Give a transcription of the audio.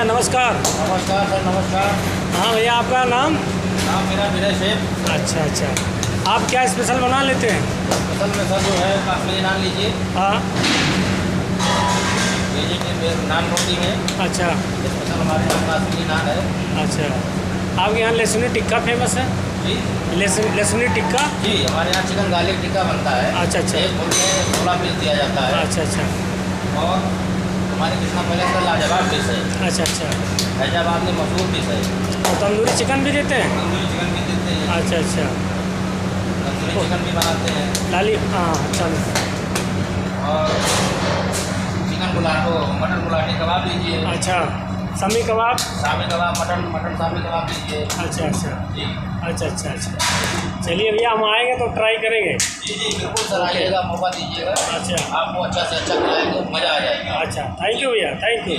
भैया नमस्कार। नमस्कार सर, नमस्कार। हाँ भैया, आपका नाम? नाम मेरा विनय शेख। अच्छा अच्छा, आप क्या स्पेशल बना लेते हैं? असल में सर जो है काश्मीरी नान लीजिए। हाँ। वेजिटेबल नान रोटी है। अच्छा स्पेशल हमारे यहाँ काश्मीरी नान है। अच्छा, आपके यहाँ लहसुनी टिक्का फेमस है? जी लहसुनी टिक्का? जी, हमारे यहाँ चिकन गार्लिक टिक्का बनता है। अच्छा अच्छा। एक फुल में 16 पीस दिया जाता है। अच्छा अच्छा। और हमारे कृष्णा पैलेस का लाजवाब डिश है। अच्छा अच्छा। हैदराबाद में मशहूर डिश है। और तंदूरी चिकन भी देते हैं? तंदूरी चिकन भी देते हैं। अच्छा अच्छा। तंदूरी चिकन भी बनाते हैं। लाली, हाँ अच्छा। और चिकन मटन बुलाटी कबाब लीजिए। अच्छा, समी कबाब? शामी कबाब, मटन शामी कबाब लीजिए। अच्छा अच्छा। जी अच्छा अच्छा अच्छा। चलिए भैया, हम आएंगे तो ट्राई करेंगे। जी जी बिल्कुल सर, आइएगा, मौका दीजिएगा। अच्छा आपको अच्छा से अच्छा खिलाएंगे, मज़ा आ जाएगा। अच्छा, थैंक यू भैया, थैंक यू।